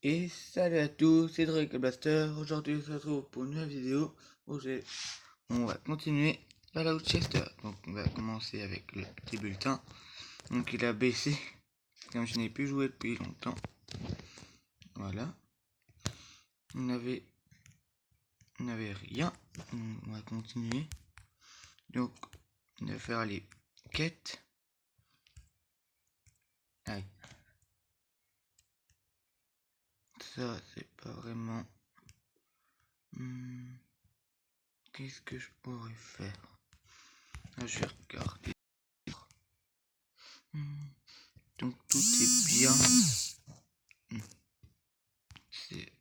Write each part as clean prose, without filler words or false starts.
Et salut à tous, c'est Drake le Blaster. Aujourd'hui, on se retrouve pour une nouvelle vidéo où on va continuer Fallout Chester. Donc, on va commencer avec le petit bulletin. Donc, il a baissé, comme je n'ai plus joué depuis longtemps. Voilà. On n'avait rien. On va continuer. Donc, on va faire les quêtes. Aïe. Ça, c'est pas vraiment... Qu'est-ce que je pourrais faire? Là, je vais regarder. Donc tout est bien. C'est...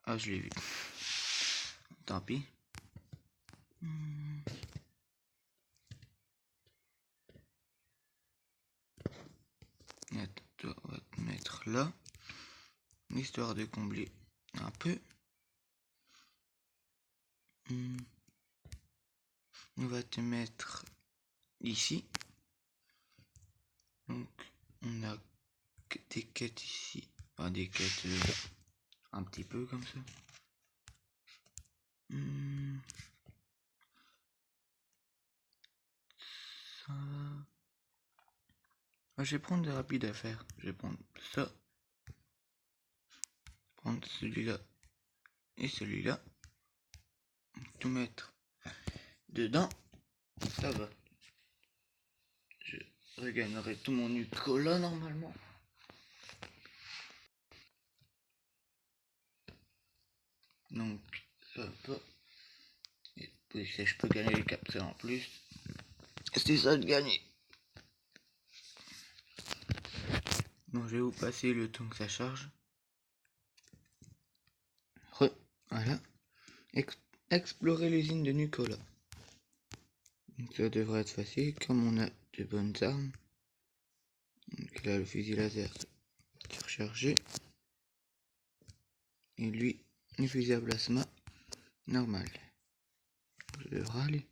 Ah, je l'ai vu. Tant pis. Attends, on va te mettre là. Histoire de combler un peu. On va te mettre ici. Donc, on a des quêtes ici. Enfin, des quêtes un petit peu comme ça. Ça... Ah, je vais prendre des rapides à faire. Je vais prendre ça. Prendre celui-là et celui-là. Tout mettre dedans. Ça va. Je regagnerai tout mon Nicolas normalement. Donc ça va. Et puis si je peux gagner les capteurs en plus, c'est ça de gagner. Bon, je vais vous passer le temps que ça charge. Voilà. Explorer l'usine de Nicolas. Donc ça devrait être facile comme on a de bonnes armes. Donc là le fusil laser rechargé. Et lui, le fusil à plasma normal. Je vais râler.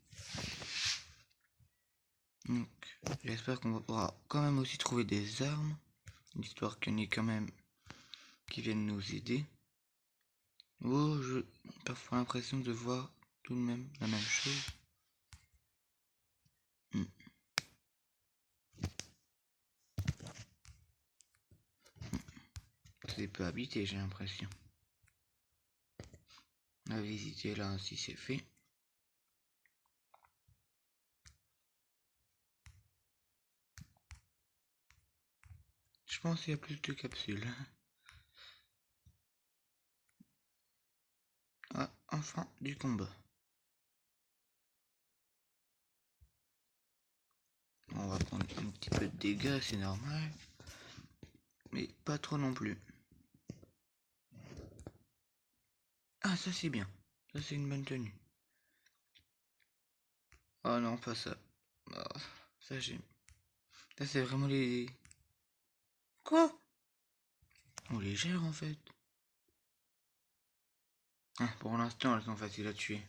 Donc j'espère qu'on va pouvoir quand même aussi trouver des armes. Histoire qu'il y en ait quand même qui viennent nous aider. Oh, j'ai parfois l'impression de voir tout de même la même chose. C'est peu habité, j'ai l'impression. On va visiter là si c'est fait. Je pense qu'il y a plus de capsules. Ah, enfin du combat. On va prendre un petit peu de dégâts, c'est normal. Mais pas trop non plus. Ah, ça c'est bien. Ça c'est une bonne tenue. Oh non, pas ça. Oh, ça j'aime. Ça c'est vraiment les... Quoi? On les gère en fait. Ah, pour l'instant elles sont faciles à tuer.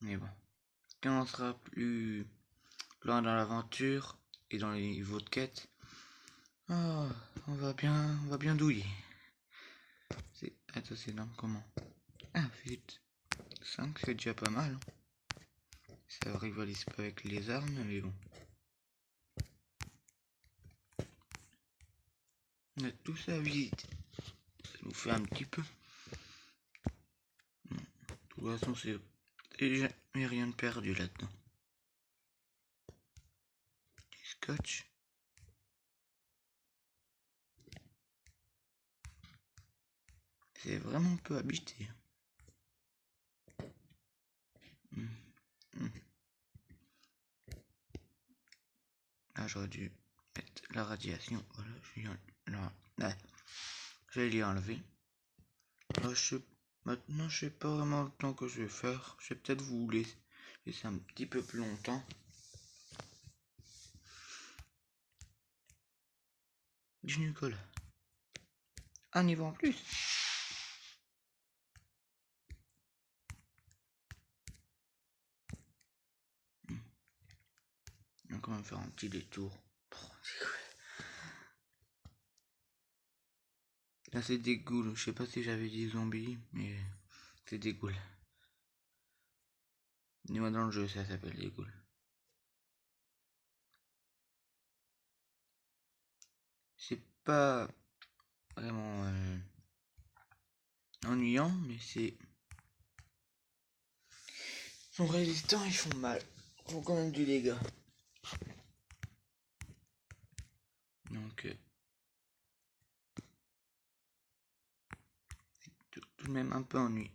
Mais bon. Quand on sera plus loin dans l'aventure et dans les niveaux de quête, oh, on va bien douiller. Attends, c'est énorme comment? Ah, vite. 5, c'est déjà pas mal. Ça rivalise pas avec les armes, mais bon. On a tout ça à visiter. Ça nous fait un petit peu. De toute façon, c'est déjà rien de perdu là-dedans. Du scotch. C'est vraiment peu habité. Là, j'aurais dû mettre la radiation. Voilà, je vais l'y enlever. Là, maintenant, je sais pas vraiment le temps que je vais faire. Je vais peut-être vous laisser un petit peu plus longtemps. Du Nicolas. Un niveau en plus. quand même faire un petit détour. Là c'est des ghouls, je sais pas si j'avais dit zombies, mais c'est des ghouls. Dis-moi dans le jeu ça s'appelle des ghouls. C'est pas vraiment ennuyant, mais c'est... Ils sont résistants, ils font mal. Ils font quand même du dégât. Donc tout de même un peu ennuyé.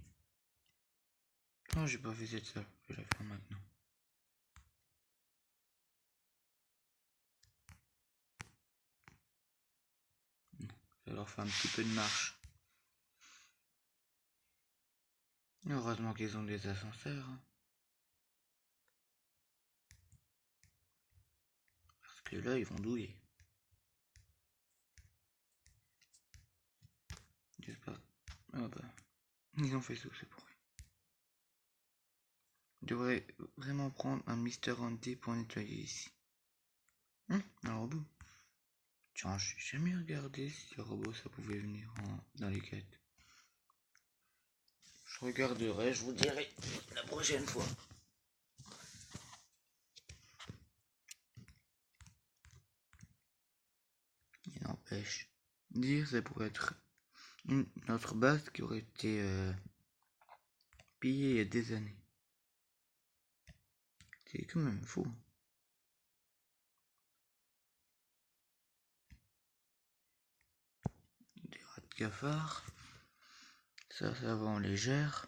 Non, j'ai pas fait cette salle, je vais la faire maintenant. Je vais leur faire un petit peu de marche. Heureusement qu'ils ont des ascenseurs. Parce que là, ils vont douiller. J'espère. Ah bah. Ils ont fait ça, c'est pour eux. Je devrais vraiment prendre un Mister Handy pour nettoyer ici. Un robot. Tiens, je n'ai jamais regardé si le robot ça pouvait venir dans les quêtes. Je regarderai, je vous dirai la prochaine fois. Il n'empêche. Dire ça pourrait être notre base qui aurait été pillée il y a des années. C'est quand même fou. Des rats de cafard. Ça va en légère.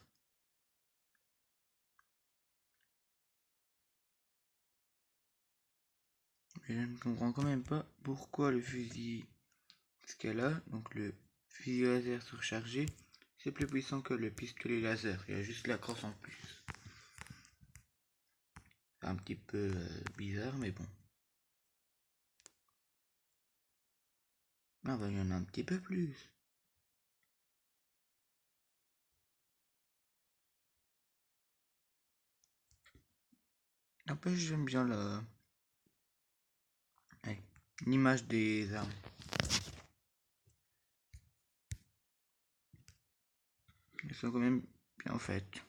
Mais je ne comprends quand même pas pourquoi le fusil Scala, donc le fusil laser surchargé, c'est plus puissant que le pistolet laser. Il y a juste la crosse en plus. C'est un petit peu bizarre, mais bon. Ah bah il y en a un petit peu plus. N'empêche, j'aime bien l'image des armes. Elles sont quand même bien faites.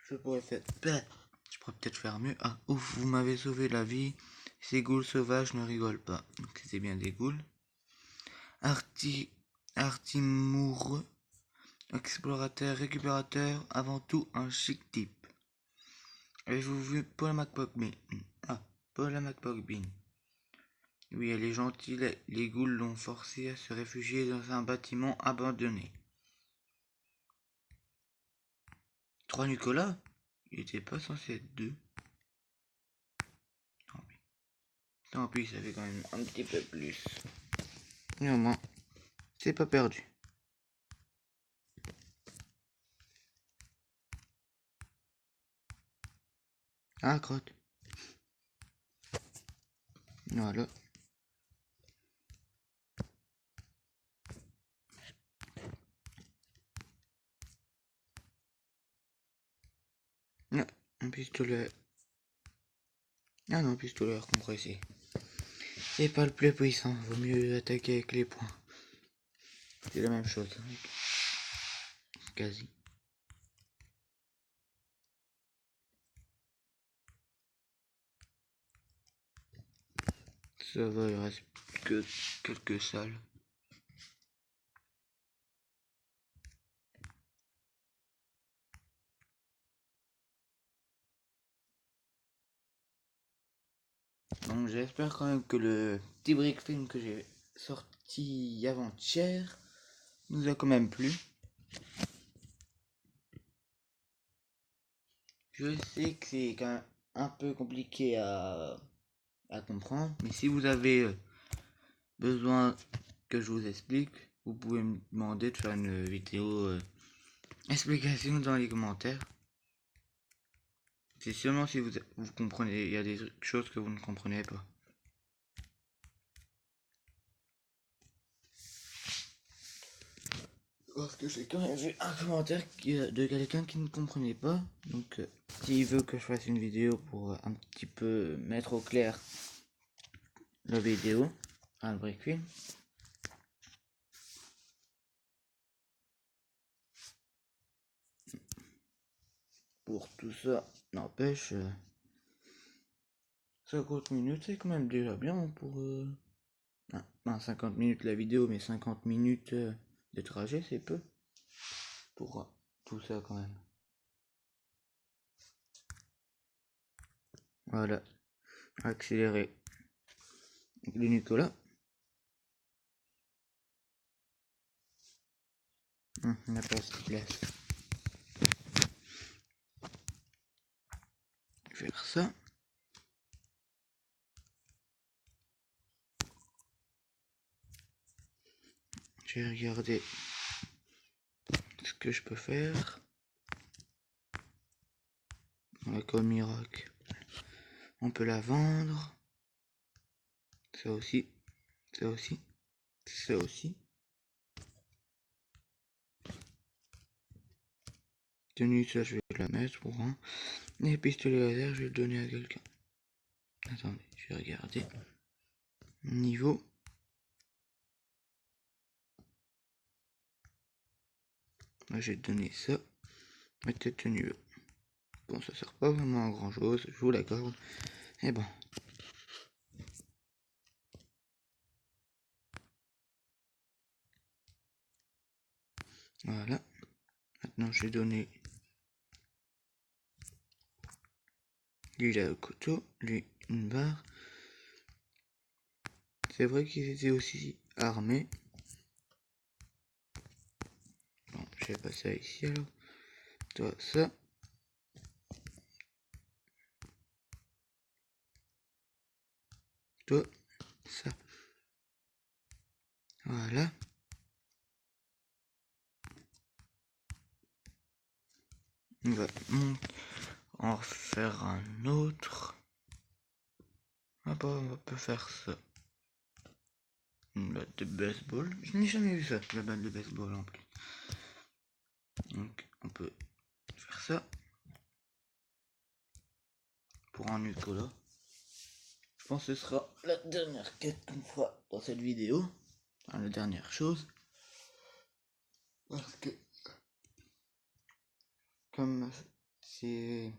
Je pourrais peut-être faire mieux. Ah, ouf, vous m'avez sauvé la vie. Ces ghouls sauvages ne rigolent pas. Donc c'est bien des ghouls. Artimoureux, explorateur, récupérateur, avant tout un chic type. Avez-vous vu Paula McPogbean? Ah, Paula McPogbean. Oui, elle est gentille. Les ghouls l'ont forcée à se réfugier dans un bâtiment abandonné. 3 Nicolas? Il était pas censé être 2. Tant pis. Tant pis, ça fait quand même un petit peu plus. Néanmoins, c'est pas perdu. Ah, crotte. Voilà. Non, un pistolet. Ah non, pistolet compressé. C'est pas le plus puissant, vaut mieux attaquer avec les poings. C'est la même chose. Quasi. Ça va, il reste que quelques salles. Donc j'espère quand même que le petit brick film que j'ai sorti avant-hier nous a quand même plu. Je sais que c'est quand même un peu compliqué à comprendre, mais si vous avez besoin que je vous explique, vous pouvez me demander de faire une vidéo explication dans les commentaires. C'est seulement si vous comprenez, il y a des choses que vous ne comprenez pas. Parce que j'ai quand même vu un commentaire de quelqu'un qui ne comprenait pas. Donc s'il veut que je fasse une vidéo pour un petit peu mettre au clair la vidéo, un break film. Pour tout ça, n'empêche, 50 minutes c'est quand même déjà bien pour... 50 minutes la vidéo, mais 50 minutes de trajet c'est peu. Pour tout ça quand même. Voilà, accélérer le Nicolas. On n'a pas cette place. Faire ça. Je vais regarder ce que je peux faire. La colle miracle. On peut la vendre. Ça aussi. Ça aussi. Ça aussi. Tenue, ça je vais la mettre pour un. Et pistolet laser, je vais le donner à quelqu'un. Attendez, je vais regarder. Niveau. Là, j'ai donné ça. Ma tête tenue. Bon, ça sert pas vraiment à grand chose. Je vous l'accorde. Et bon. Voilà. Maintenant, j'ai donné lui là le couteau, lui une barre. C'est vrai qu'ils étaient aussi armés. Bon, je vais passer ça ici alors. Toi, ça. Toi, ça. Voilà. On va en faire un autre. Ah bah, on peut faire ça. Une batte de baseball. Je n'ai jamais vu ça, la batte de baseball en plus. Donc, on peut faire ça. Pour un Nicolas. Je pense que ce sera la dernière quête qu'on fera dans cette vidéo. Enfin, la dernière chose. Parce que, comme c'est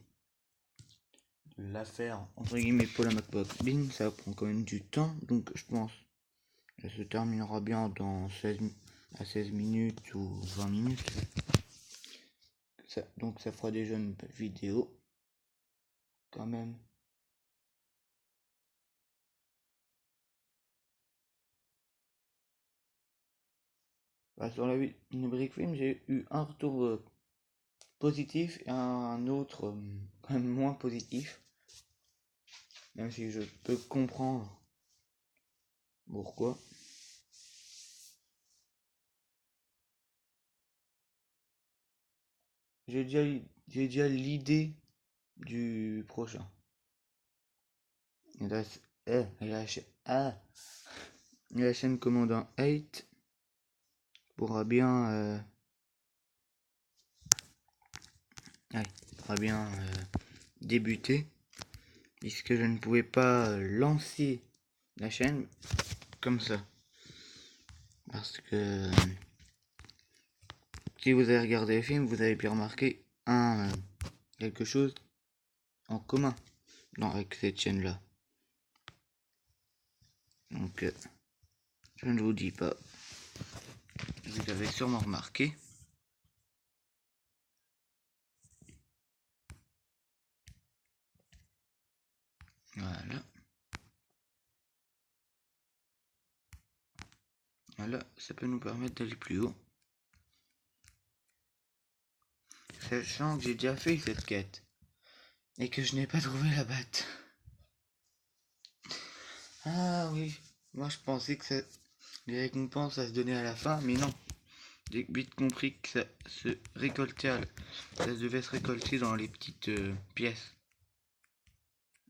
l'affaire entre guillemets Paul McPockbin, ça prend quand même du temps. Donc, je pense que ça se terminera bien dans 16 minutes ou 20 minutes. Donc, ça fera déjà une vidéo. Quand même. Bah, sur la rubrique film, j'ai eu un retour positif et un autre quand même moins positif. Même si je peux comprendre pourquoi. J'ai déjà l'idée du prochain. Et là, la chaîne Commandant 8 pourra bien débuter, puisque je ne pouvais pas lancer la chaîne comme ça, parce que si vous avez regardé le film, vous avez bien remarqué quelque chose en commun avec cette chaîne là. Donc je ne vous dis pas, vous avez sûrement remarqué. Voilà. Voilà, ça peut nous permettre d'aller plus haut. Sachant que j'ai déjà fait cette quête. Et que je n'ai pas trouvé la batte. Ah oui, moi je pensais que les récompenses ça se donnait à la fin, mais non. J'ai vite compris que ça se récoltait, ça devait se récolter dans les petites pièces.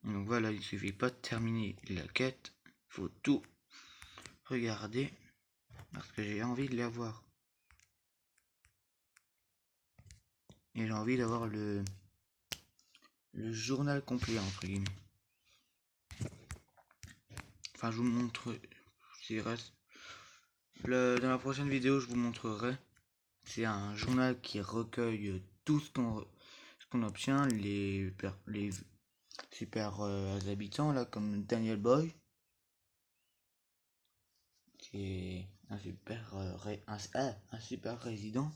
Donc voilà, il suffit pas de terminer la quête, faut tout regarder parce que j'ai envie de la voir. et j'ai envie d'avoir le journal complet entre guillemets. Enfin, je vous montre. Dans la prochaine vidéo, je vous montrerai. C'est un journal qui recueille tout ce qu'on obtient, les super habitants là, comme Daniel Boy, qui est un un super résident.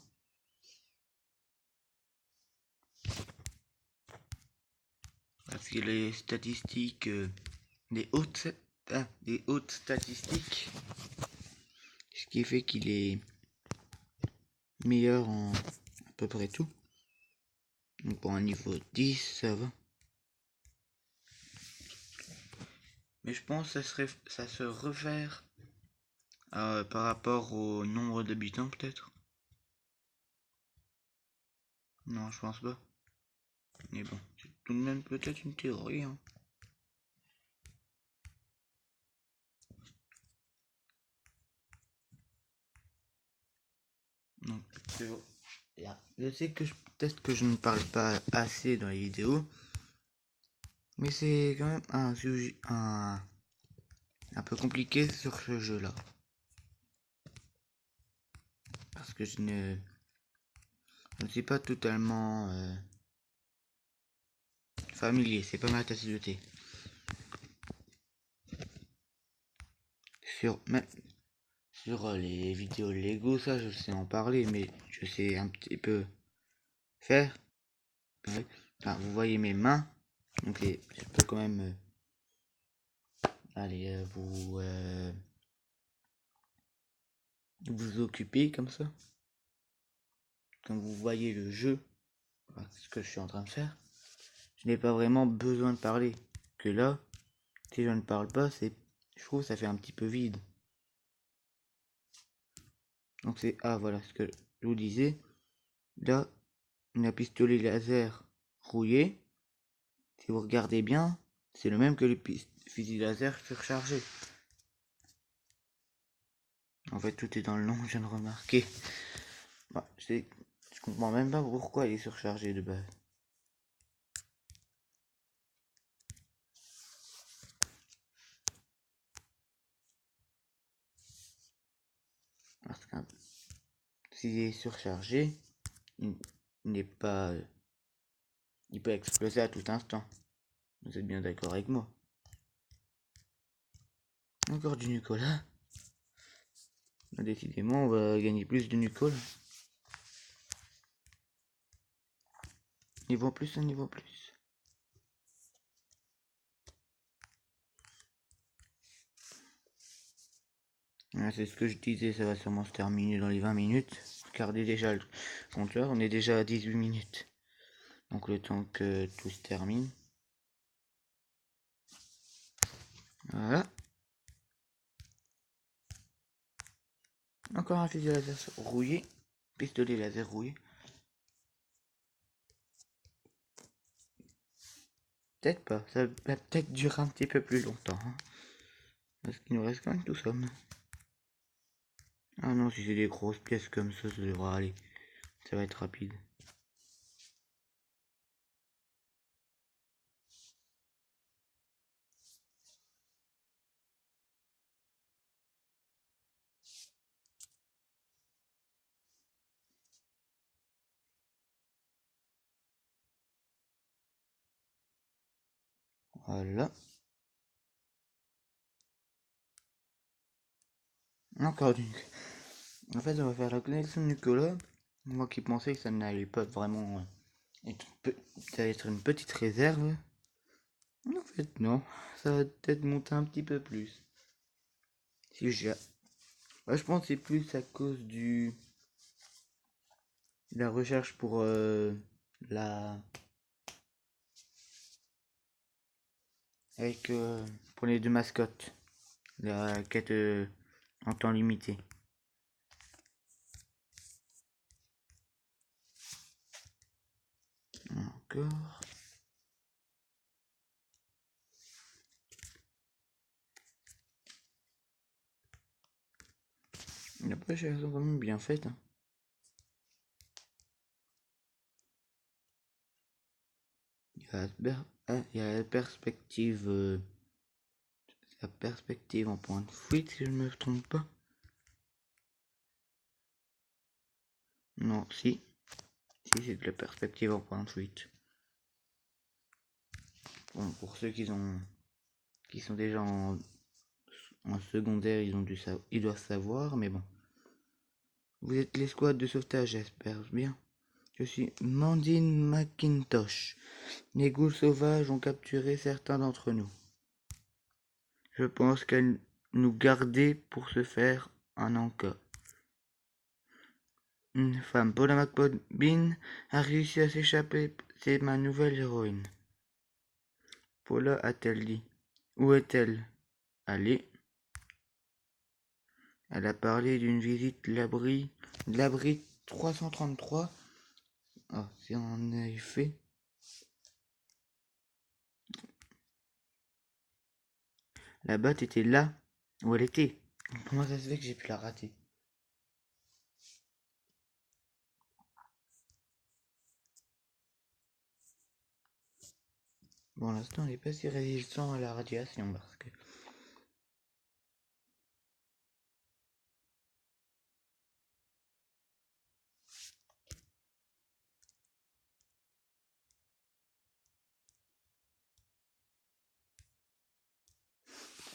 Parce que les statistiques, des hautes statistiques, ce qui fait qu'il est meilleur en à peu près tout. Donc pour un niveau 10, ça va. Mais je pense que ça se refaire par rapport au nombre d'habitants peut-être. Non, je pense pas. Mais bon, c'est tout de même peut-être une théorie. Hein. Donc, je sais que peut-être que je ne parle pas assez dans les vidéos. Mais c'est quand même un sujet un peu compliqué sur ce jeu-là. Parce que je ne suis pas totalement familier, c'est pas ma tasse de thé. Sur les vidéos Lego, ça je sais en parler, mais je sais un petit peu faire. Enfin, vous voyez mes mains, donc je peux quand même vous occuper comme ça. Comme vous voyez le jeu, ce que je suis en train de faire, je n'ai pas vraiment besoin de parler. Que là, si je ne parle pas, je trouve que ça fait un petit peu vide. Donc voilà ce que je vous disais. Là, un pistolet laser rouillé. Si vous regardez bien, c'est le même que le fusil laser surchargé. En fait, tout est dans le nom, je viens de remarquer. Je comprends même pas pourquoi il est surchargé de base. Parce que s'il est surchargé, il n'est pas... il peut exploser à tout instant. Vous êtes bien d'accord avec moi? Encore du Nicolas. Décidément, on va gagner plus de Nicole. Niveau plus, un niveau plus. C'est ce que je disais, ça va sûrement se terminer dans les 20 minutes. Regardez déjà le compteur, on est déjà à 18 minutes. Donc le temps que tout se termine. Voilà. Encore un fusil laser rouillé. Pistolet laser rouillé. Peut-être pas, ça va peut-être durer un petit peu plus longtemps. Hein. Parce qu'il nous reste quand même tout ça. Ah non, si c'est des grosses pièces comme ça devra aller. Ça va être rapide. Voilà. Encore une. En fait, on va faire la connexion de Nicolas. Moi qui pensais que ça n'allait pas vraiment ça va être une petite réserve. En fait, non. Ça va peut-être monter un petit peu plus. Si j'ai... je pense que c'est plus à cause de la recherche pour la... Avec... pour les deux mascottes. La quête en temps limité. Encore. Après, elles sont quand même bien faites. Hein. il y a la perspective en point de fuite, si je ne me trompe pas. Non, si c'est de la perspective en point de fuite. Bon, pour ceux qui sont déjà en secondaire, ils doivent savoir, mais bon. Vous êtes l'escouade de sauvetage, j'espère bien. Je suis Mandine McIntosh. Les ghouls sauvages ont capturé certains d'entre nous. Je pense qu'elles nous gardaient pour se faire un encas. Une femme, Paula McBobbin, a réussi à s'échapper. C'est ma nouvelle héroïne. Paula a-t-elle dit? Où est-elle allée? Elle a parlé d'une visite l'abri 333. Ah, c'est en effet. La batte était là où elle était. Comment ça se fait que j'ai pu la rater? Bon, l'instant, elle n'est pas si résistant à la radiation parce que.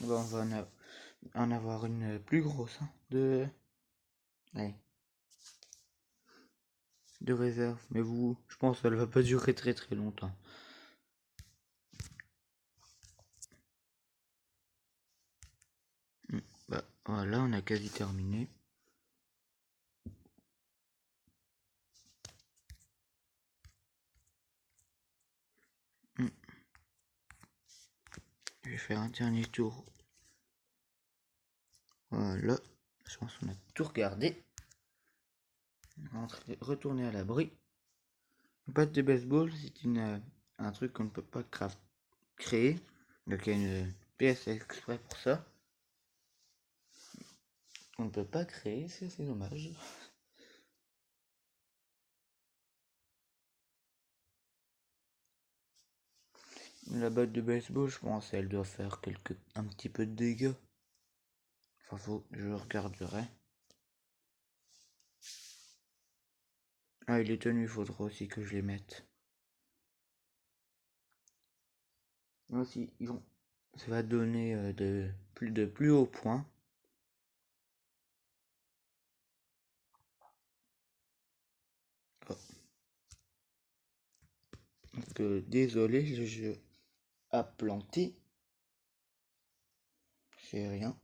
Bon, on va en avoir une plus grosse, hein, allez, de réserve. Mais je pense qu'elle va pas durer très très longtemps. Bah, voilà, on a quasi terminé. Je vais faire un dernier tour. Voilà, je pense qu'on a tout regardé. On va retourner à l'abri. Une batte de baseball, c'est un truc qu'on ne peut pas créer. Donc il y a une pièce exprès pour ça. On ne peut pas créer, c'est dommage. La batte de baseball, je pense, elle doit faire un petit peu de dégâts. Enfin, je regarderai. Ah, il est tenu, il faudra aussi que je les mette. Aussi, ça va donner de plus hauts points. Oh. Donc, désolé, le jeu a planté. C'est rien.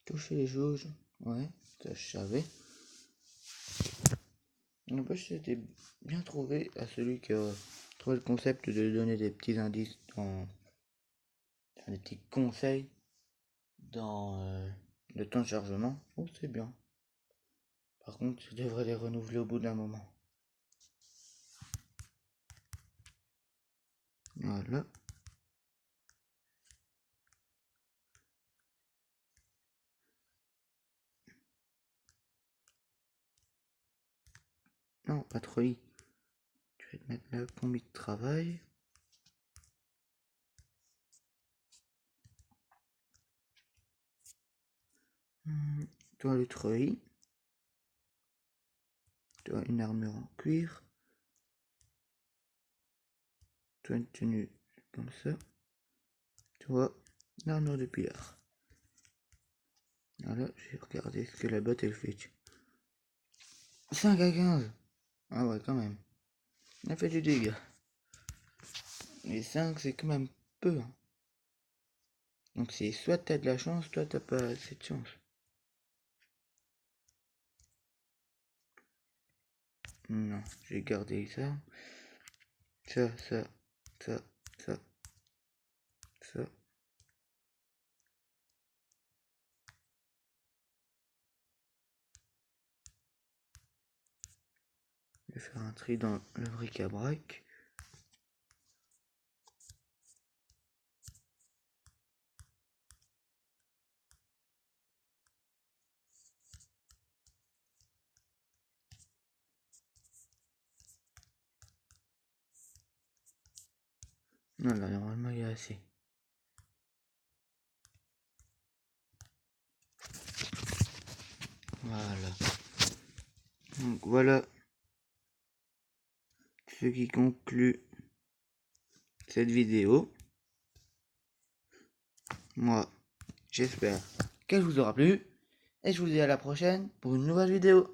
Toucher les jauges, ouais, ça je savais. N'empêche, c'était bien trouvé à celui qui a trouvé le concept de donner des petits indices des petits conseils dans le temps de chargement. Oh, c'est bien. Par contre, je devrais les renouveler au bout d'un moment. Voilà. Non, pas trop. Je vais te mettre la combi de travail. Toi, le treuil. Toi, une armure en cuir. Toi, une tenue comme ça. Toi, une armure de pillard. Voilà, j'ai regardé ce que la botte elle fait. 5 à 15. Ah ouais, quand même. Elle fait du dégât. Mais 5, c'est quand même peu. Hein. Donc c'est soit t'as de la chance, soit t'as pas assez de chance. Non, j'ai gardé ça. Ça, ça, ça, ça, ça. Je vais faire un tri dans le bric-à-brac. Voilà, normalement il y a assez. Voilà. Donc voilà ce qui conclut cette vidéo. Moi, j'espère qu'elle vous aura plu. Et je vous dis à la prochaine pour une nouvelle vidéo.